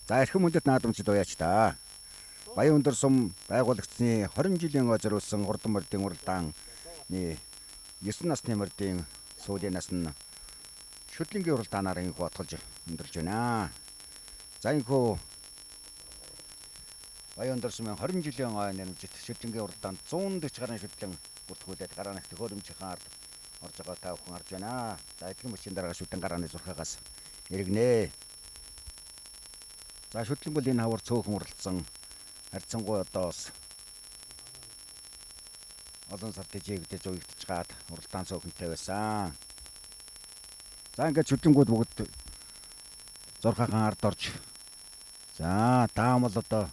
За эрхэм хүндэт наадамчид уяач та. Баян өндөр сум байгуулагчны 20 жилийн зориулсан хурдан мордын уралдааны 9 насны мордын сүүлийн нас нь шүтлэнгийн уралдаанаар инхүү отголж өндөрлж байна. За инхүү Баян өндөр сумын 20 жилийн нэрмжит шүтлэнгийн уралдаанд 140 гаруй шүтлэн бүртгүүлээд гараа нэх төхөөрөмжийн ард орж байгаа та бүхэн харж байна. За эдгээр мөчийн дараа шүтлэн гарааны зурхаагаас иргэнэ. За шүтлэн бол энэ хавар цөөхөн уралдсан харьцангуй одоос олон сар тэжээгдэж уягдж гад уралдаан цөөхөнтэй байсан. За ингээд шүтлэнгүүд бүгд зурхаахан ард орж. За таамал одоо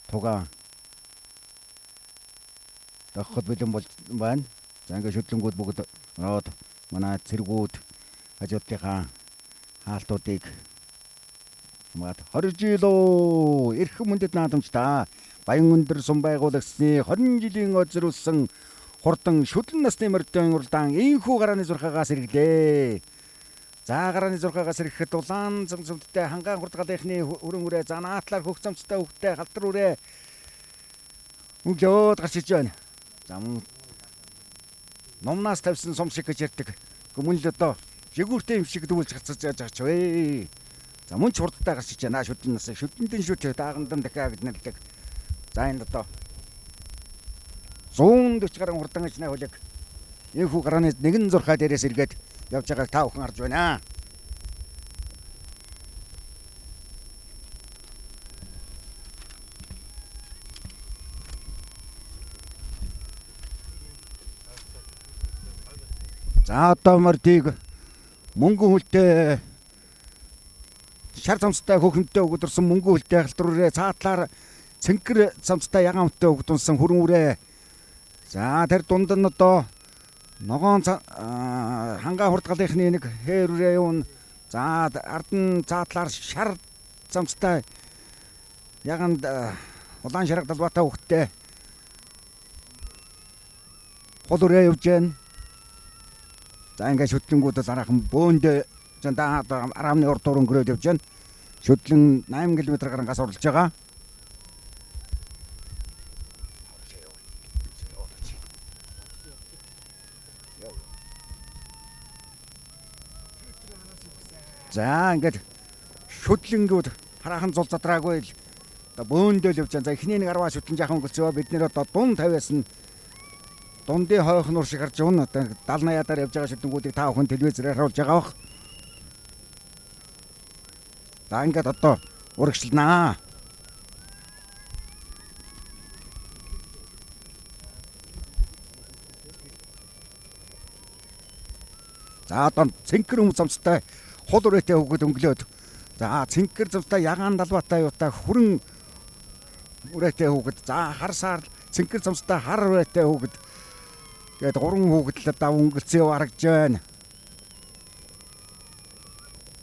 тугаан тохход бэлэн болж байна. За ингээд шүтлэнгүүд бүгд ороод манай цэргүүд хажуудынхаа хаалтуудыг 20 жил эрхэм хүндэт наадамч та Баян өндөр сум байгуулагчны 20 жилийн зориулсан хурдан шүтлэн насны мордын уралдаан инхүү гарааны зурхаагаас иргэлээ. За гарааны зурхаагаас ирэхэд улаан цамцтай хангаан хурдгалынхны өрөн үрээ занаатлаар хөх цамцтай хөхтэй халдар үрээ өглөөд гарч иж байна. За номнаас тавьсан сум шиг гэж ярьдаг. Гүмүн л одоо жигүүртэй юм шиг дүүлж гацаж байгаа ч вэ. За мөн ч хурдтай гарч иж байна. Шүтлэндэн шүт даагамдан дахиад нэлдэг. За энэ одоо 140 гаруй хурдан ажны хөлөг энхүү гарааны нэгэн зурхаа дээрээс эргээд явж байгааг та бүхэн харж байна. За одоо мордыг мөнгөн хүлтэй шар цамцтай хөхөнтэй өгдөрсөн мөнгөн хүлтэй халдвар үрээ цаатлаар цэнхэр цамцтай ягаан хүнтэй өгдөнсөн хүрэн үрээ. За тэр дунд нь одоо ногоон хангаан хурдгалынхны нэг хээр үрээ юун. За ард нь цаатлаар шар цамцтай ягаан улаан шараг далбаатай хөхтэй хол үрээ явж байна. За ингээд шүтлэнгүүд бол араахан бөөндөө зандаа араамны урд дуран гөрөөд явж байна. Шүтлэн 8 км гарангаас орлож байгаа. За ингээд шүтлэнгүүд хараахан зул задраагүй л одоо бөөндөө л явж байна. За эхний нэг 10 шүтлэн жаахан өнгөрцөө бид нэр одоо дун 50-аас нь дундын хойх нур шиг гарч явна. Одоо 70-80-аар явж байгаа шүтлэнгүүдийг та бүхэн телевизээр харуулж байгаа бох. За ингээд одоо урагшлнаа. За одоо цэнхэр цамцтай хол үрээтэй хөгөд өнгөлөөд. За цэнхэр цамцтай ягаан далбаатай юутай хүрэн үрээтэй хөгөд. За харсаар цэнхэр цамцтай хар үрээтэй хөгөд. Тэгээд 3 хөгөд л одоо өнгөрцөө харагдж байна.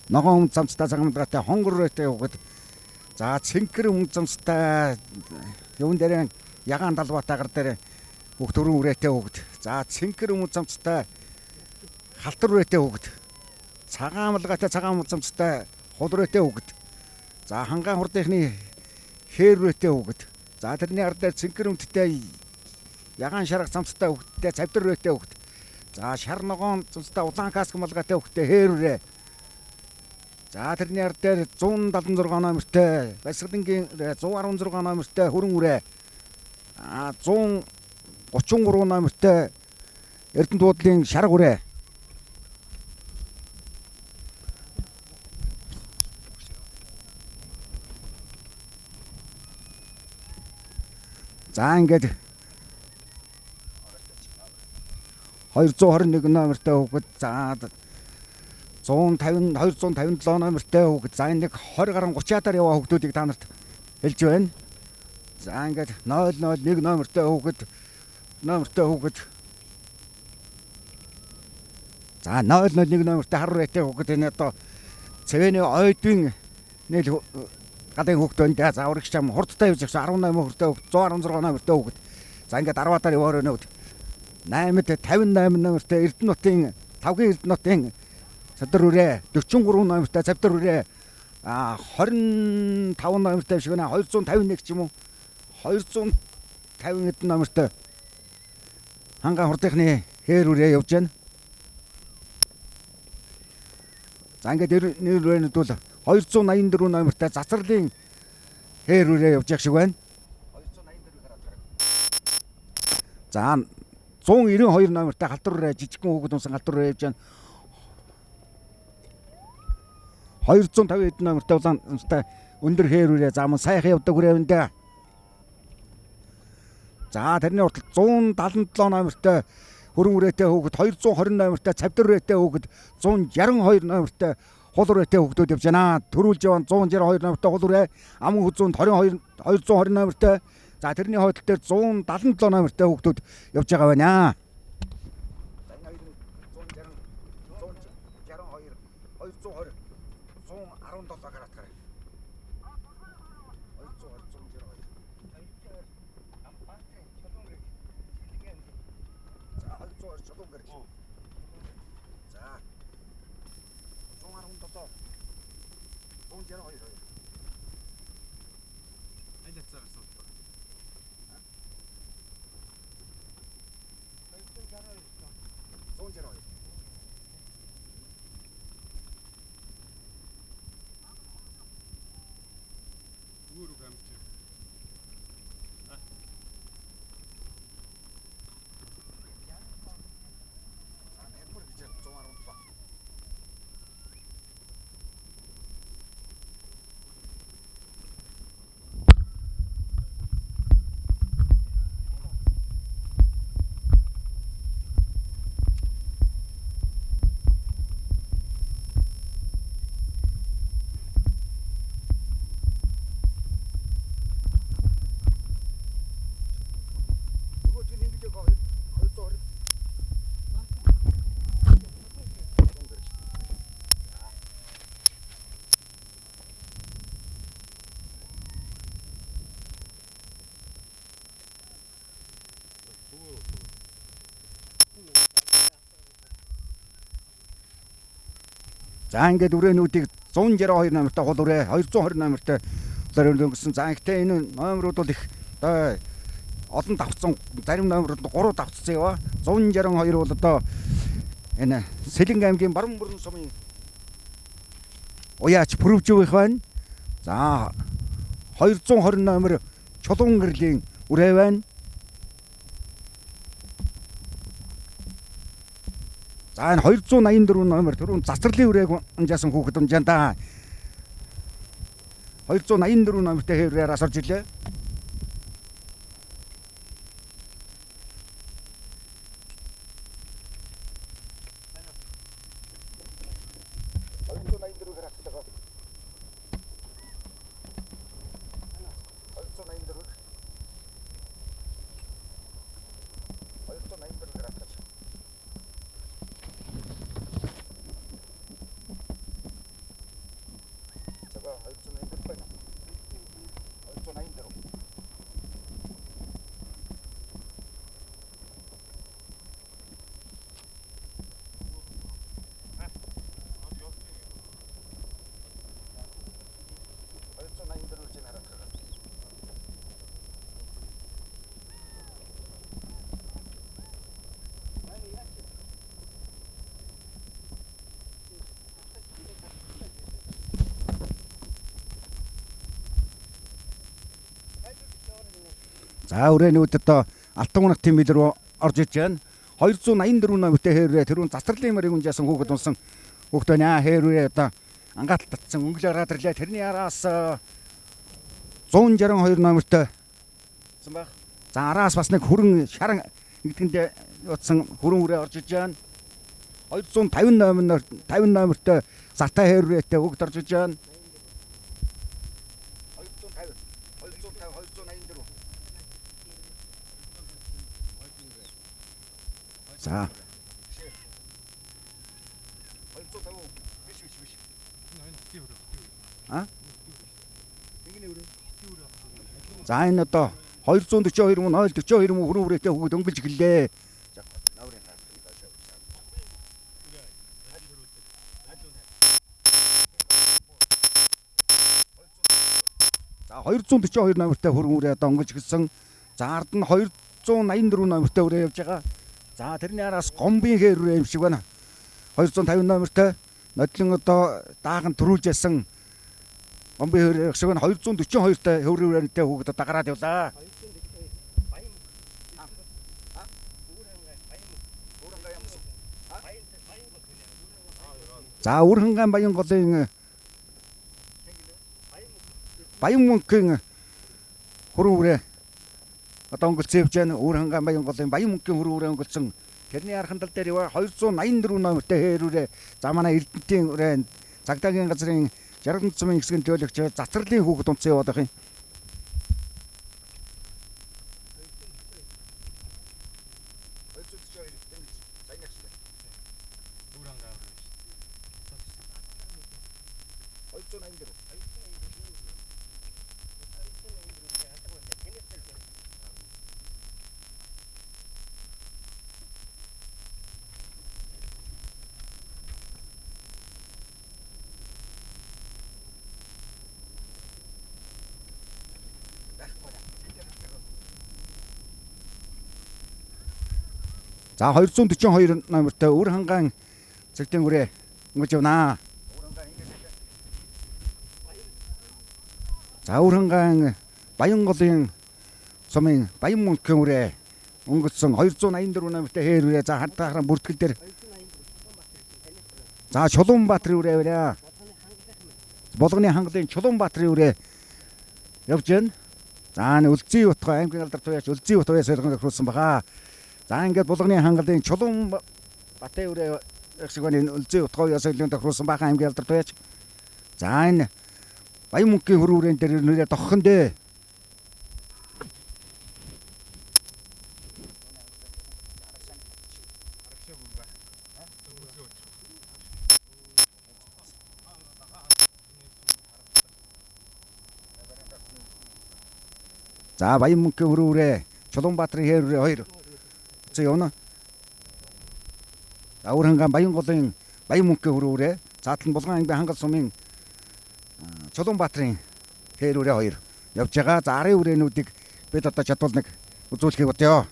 Ногоон цамцтай цагамдгатай хонгор үрээтэй хөгөд. За цэнхэр цамцтай юун дээр ягаан далбаатай гар дээр бүх төрөн үрээтэй хөгөд. За цэнхэр цамцтай халтар үрээтэй хөгөд. Цагаамлагатай цагаан цамцтай хол үрээтэй хөгөд. За хангаан хурдынхны хээр үрээтэй хөгөд. За тэрний ард дээр цэнхэр өмттэй ягаан шарах цамцтай хөгдтэй цавдар үрээтэй хөгөд. За шар ногоон цамцтай улаан каск малгайтай хөгдтэй хээр үрээ. За тэрний ард дээр 176 номертэй Басгалангийн 116 номертэй хүрэн үрээ. 133 номертэй Эрдэнэ дуудлын шарга үрээ. За ингээд 221 номертэй хөгөд. За 257 номертэй хөгөд. За энэ нэг 20 гаруй 30-аар яваа хөгдүүдийг та нарт хэлж байна. За ингээд 001 номертэй хөгөд. За 001 номертэй хар үрээтэй хөгөд. Энэ одоо цэвэний ойдын нийл галын хөгдөнд за урагч ам хурдтай явж байгаа 18 хурдтай хөгд 116 номертэй хөгд. За ингээд 10-аар яваар өнөөд 8-д 58 номертэй Эрдэнэ нутгийн 5-гийн Эрдэнэ нутгийн Цавдар үрээ 43 номертай цавдар үрээ 25 номертай шиг нэ 251 ч юм уу 250 эд номертой хангаан хурдынхны хээр үрээ явж байна. За ингээд нэр үрээнүүд бол 284 номертай Завсралын хээр үрээ явж байгаа шиг байна. 284 гараад байна. За 192 номертай Галдар үрээ жижигхэн хүүхэд унсан Галдар үрээ явж байна. 250 эд номертай улаантай өндөр хээр үрээ зааман сайхан явдаг үрээ байна да. За тэрний уртал 177 номертай хөрөн үрээтэй хүүхэд 220 номертай цавдар үрээтэй хүүхэд 162 номертай хул үрээтэй хүүхдүүд явж байна. Төрүүлж яван 162 номертай хул үрээ аман хүзүүнд 220 номертай. За тэрний хойдол дээр 177 номертай хүүхдүүд явж байгаа байна. За энэ хоёрын 162 220 117 гараад гараа. 220 чулуун гэрэл. За 117 162. За ингээд үрээнүүдийг 162 номертай хул үрээ 220 номертай өнгөсөн. За ихтэй энэ номерууд бол их олон давцсан зарим номерууд 3 давцсан яваа. 162 бол одоо энэ Сэлэнг аймгийн Баруун бүрэн сумын уяач Пүрвжив их байна. За 220 номер Чулуун гэрлийн үрээ байна. За энэ 284 номер түрүүн Завсралын үрээг унжаасан хүүхэд унжаан да. 284 номертэй хэврээр асарж илээ. За үрээнүүд одоо Алтан унах тэмбэл рүү орж иж байна. 284 номертэй хэврээ тэрүүн Завсралын мөрийг унжаасан хүүхэд унсан хүүхдөө наа хэврээ одоо ангаат татсан өнгөлөөр гараад ирлээ. Тэрний араас 162 номертой болсон байх. За араас бас нэг хүрэн шаран нэгдэндээ утсан хүрэн үрээ орж иж байна. 250 номертой Затай хэврээтэй хүүхэд орж иж байна. 284 За. 250 биш. За энэ одоо 242 мөн 042 мөн хүрэн үрээтэй хүүхэд өнгөлж гэлээ. За 242 номертой хөрөнгө үрээ одоо өнгөж гисэн. За ард нь 284 номертой үрээ явж байгаа. За тэрний араас гомбын хээр үрээ юм шиг байна. 250 номертой нодлон одоо дааган төрүүлж ясан гомбын хээр шиг байна. 242-тай хөрөнгө үрээтэй хүүхэд одоо гараад явлаа. За Үрхэнгаан Баянголын Баян мөнхийн хөрөнгө үрээ одоо өнгөлцөө явж байна. Үрхэнгаан Баянголын Баян мөнхийн хөрөнгө үрээ өнгөлцөн. Тэрний архандал дээр 284 номертой хээр үрээ. За манай Эрдэнэтийн үрээ цагдаагийн газрын 60 цумын хэсгийн төлөөлөгч Затралын хүүхэд унтсан яваад байх юм. За 242 номертой Үрхэнгаан цэгтэн үрээ өнгөж явнаа. За Үрхэнгаан Баянголын сумын Баян мөнхийн үрээ өнгөцсөн 284 номертой хээр үрээ. За хартаараа бүртгэл дээр. За Чулуунбаатарын үрээ байна. Болгоны хангалын Чулуунбаатарын үрээ явж байна. За Үлзий утга аймгийн алдар туяач Үлзий утгаас солонгод хөрсөн баха. За ингээд Булганы хангалын Чулуунбаатарын үрээ шиг байна. Үлзий утгаас солонгод хөрсөн баха аймгийн алдар туяач. За энэ Баян мөнхийн хөрөнгө үрээнд дээр нэрээ доххон дээ. За Баян мөнхийн хөрөнгө үрээ Чулуунбаатарын хээр үрээ 2. За явна. За Үрхэнгаан Баянголын Баян мөнхийн хөрөнгө үрээ. Заатал нь Булган аймгийн хангал сумын Чулуунбаатарын хээр үрээ 2 явж байгаа. За арын үрээнүүдийг бид одоо чадвал нэг үзүүлэхийг бодъё.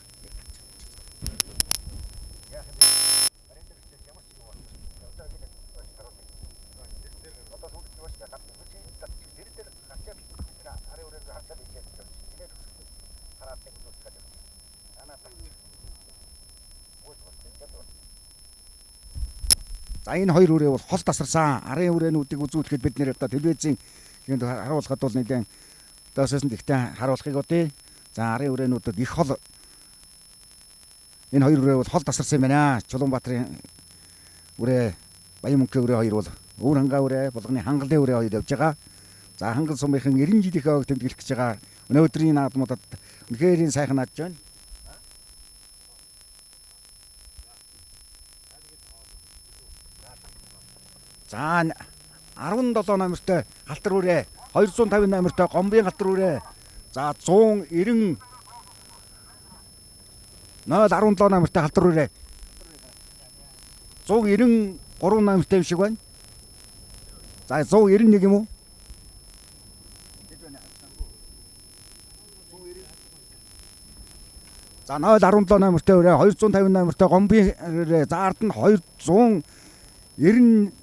За энэ хоёр үрээ бол хол тасарсан арын үрээнүүдийг үзүүлэхэд бид нэр одоо телевизийн хийнд харуулхад бол нэгэн доосоос нь ихтэй харуулахыг бодъё. За арын үрээнүүдэд их хол энэ хоёр үрээ бол хол тасарсан юм байна. Чулуунбаатарын үрээ Баян мөнхийн үрээ 2 бол Үрхэнгаан үрээ Булганы хангалын үрээ 2 явж байгаа. За хангал сумынхан 90 жилийнхээ ойг тэмдэглэх гэж байгаа. Өнөөдрийн наадмуудад үнэхээр сайхан наадж байна. За 17 номертой галтар үрээ, 250 номертой гомбын галтар үрээ. За 190 017 номертой галтар үрээ. 193 номертой юм шиг байна. За 191 юм уу? За 017 номертой үрээ, 250 номертой гомбын үрээ. За ард нь 290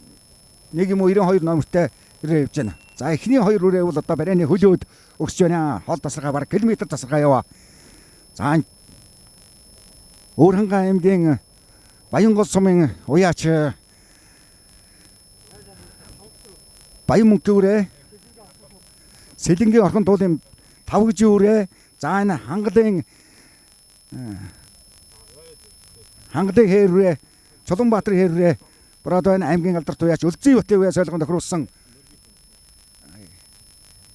нэг юм уу 92 номертой ирээ явж байна. За эхний хоёр үрээ бол одоо барайны хөлөөд өгсөж байна. Хол тасархаа бараг километр тасархаа яваа. За Үрхэнгаан аймгийн Баянгол сумын уяач Баян мөнхийн үрээ, Сэлэнгийн орхон туулын Тавгжийн үрээ. За энэ хангалын хээр үрээ, Чулуунбаатарын хээр үрээ. Бродвайн аймгийн алдар туяач Үлзий утгын үе солонгонд тохируулсан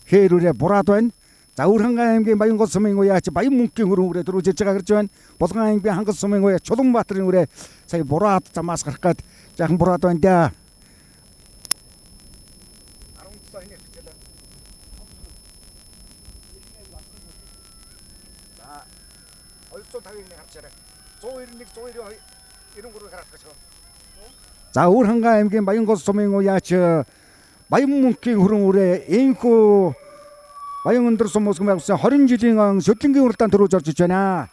хээр үрээ Бродвайн. За Үрхэнгаан аймгийн Баянгол сумын уяач Баян мөнхийн хөрөнгө үрээ дөрвж байгаа гэж байна. Булган аймгийн хангал сумын уяач Чулуунбаатарын үрээ сая бураад замаас гарах гээд жаахан Бродвайн даа. 17 энэ хэлээ. За 250-ыг харчаарай. 191 192 93 гарах гэж байна. За Үрхэнгаан аймгийн Баянгол сумын уяач Баян мөнхийн хөрөнгө үрээ энхүү Баян өндөр сум усгын байгуулсан 20 жилийн шүтлэнгийн уралдаан төрүүлж орж иж байна.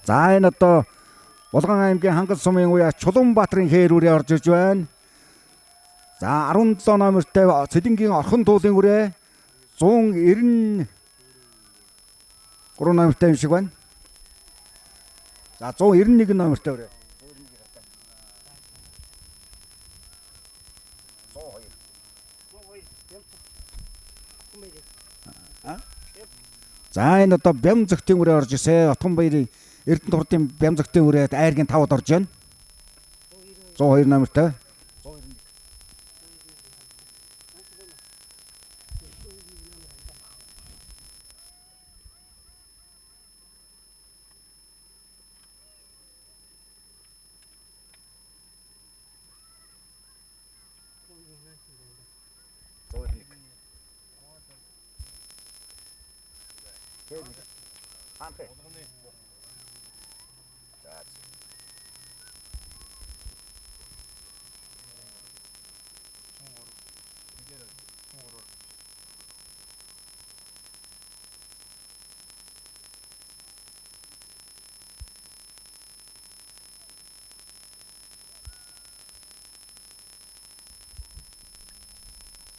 За энэ одоо Булган аймгийн Хангал сумын уяа Чулуунбаатарын хээрүүрээ орж иж байна. За 17 номертой Цэлэнгийн орхон туулын үрээ 193 номертой юм шиг байна. За 191 номертой үрээ. За энэ одоо Бям зөгтийн үрээ орж ирсэн. Отгон баярын Эрдэнэ турдын Бям зөгтийн үрээд айргийн 5-д орж байна. 102 номертой.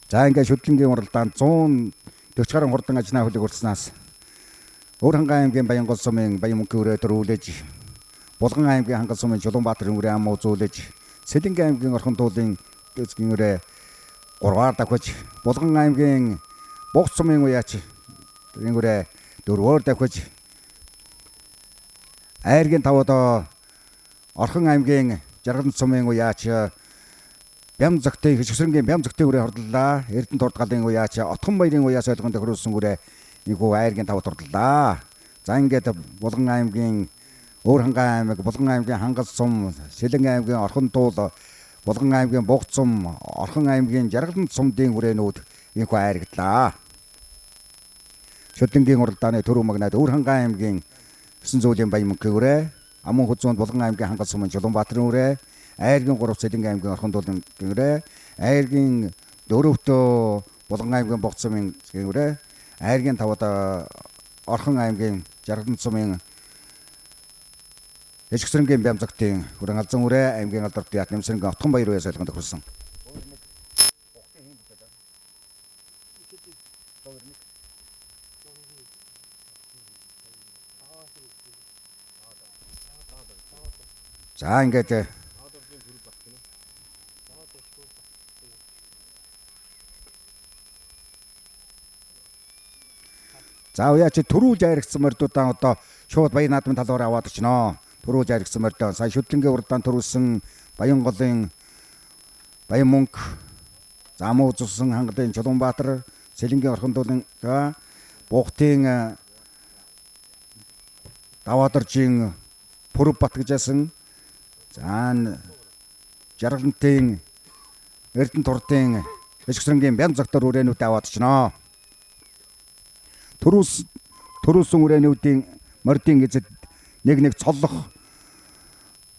За ингээд шүтлэнгийн уралдаанд 140 гаруй хурдан ажнаа хөлөг өрснөөс Өвөрхангай аймгийн Баянгол сумын Баян мөнхийн үрээ төрүүлж, Булган аймгийн Хангал сумын Чулуунбаатарын үрээ ам үзүүлж, Цэлэнгийн аймгийн орхон туулын дэвсгийн үрээ 3-аар давхиж, Булган аймгийн Буг сумын уяач үрээ 4-оор давхиж, айргийн 5-д Орхон аймгийн Жаргал сумын уяач Бям зөгтийн Хөшгсрэнгийн Бям зөгтийн үрээ хорлолоо. Эрдэнэ турд галын уяач Отгон баярын уяас ойлгонд тохируулсан үрээ нэггүй айргийн 5-д хорлолоо. За ингээд Булган аймгийн Өвөрхангай аймаг, Булган аймгийн Хангал сум, Цэлэнгийн аймгийн Орхон туул, Булган аймгийн Буг сум, Орхон аймгийн Жаргал сумдын үрээнүүд инхүү айрагдлаа. Шүтлэнгийн уралдааны төрөв магнад Өвөрхангай аймгийн 9 зүйлийн Баян мөнхийн үрээ, Амун хүзүүнд Булган аймгийн Хангал сумын Чулуунбаатарын үрээ, айргийн 3 Цэлэнгийн аймгийн орхон туулын үрээ, айргийн 4-т Булган аймгийн Буг сумын үрээ, айргийн 5-д Орхон аймгийн Жаргал сумын Хөшгсрэнгийн Бям зөгтийн хүрэн алзан үрээ, аймгийн алдарт яат Нэмсрэнгийн Отгон баяр уяас ойлгонд тохируулсан. За ингээд за уяач төрүүлж айргсан мордуудаа одоо шууд Баян наадмын талбараа аваад очноо. Төрүүлж айргсан мордоо сая шүтлэнгийн уралдаанд төрүүлсэн Баянголын Баян мөнх, Замуу зүсэн Хангалын Чулуунбаатар, Цэлэнгийн орхон туулын Бугтын Даваадаржийн Пүрэв бат гэж асан. За Жаргалтын Эрдэнэ турдын Хөшгсрэнгийн Бям зөгтөр үрээнүүд аваад очноо. Төрүүлсэн үрээнүүдийн мордын эзэд нэг цоллох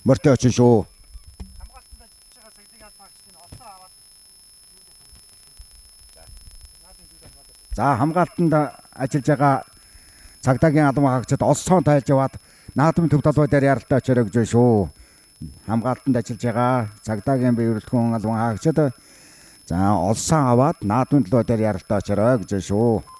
мортой очин шүү. За хамгаалтанд ажиллаж байгаа цагдаагийн албан хаагчид олсоон тайлж яваад наадмын төв талбай дээр яралтай очорой гэж байна шүү. Хамгаалтанд ажиллаж байгаа цагдаагийн биеүрэлтгүүн албан хаагчид за олсон аваад наадмын талбай дээр яралтай очорой гэж байна шүү.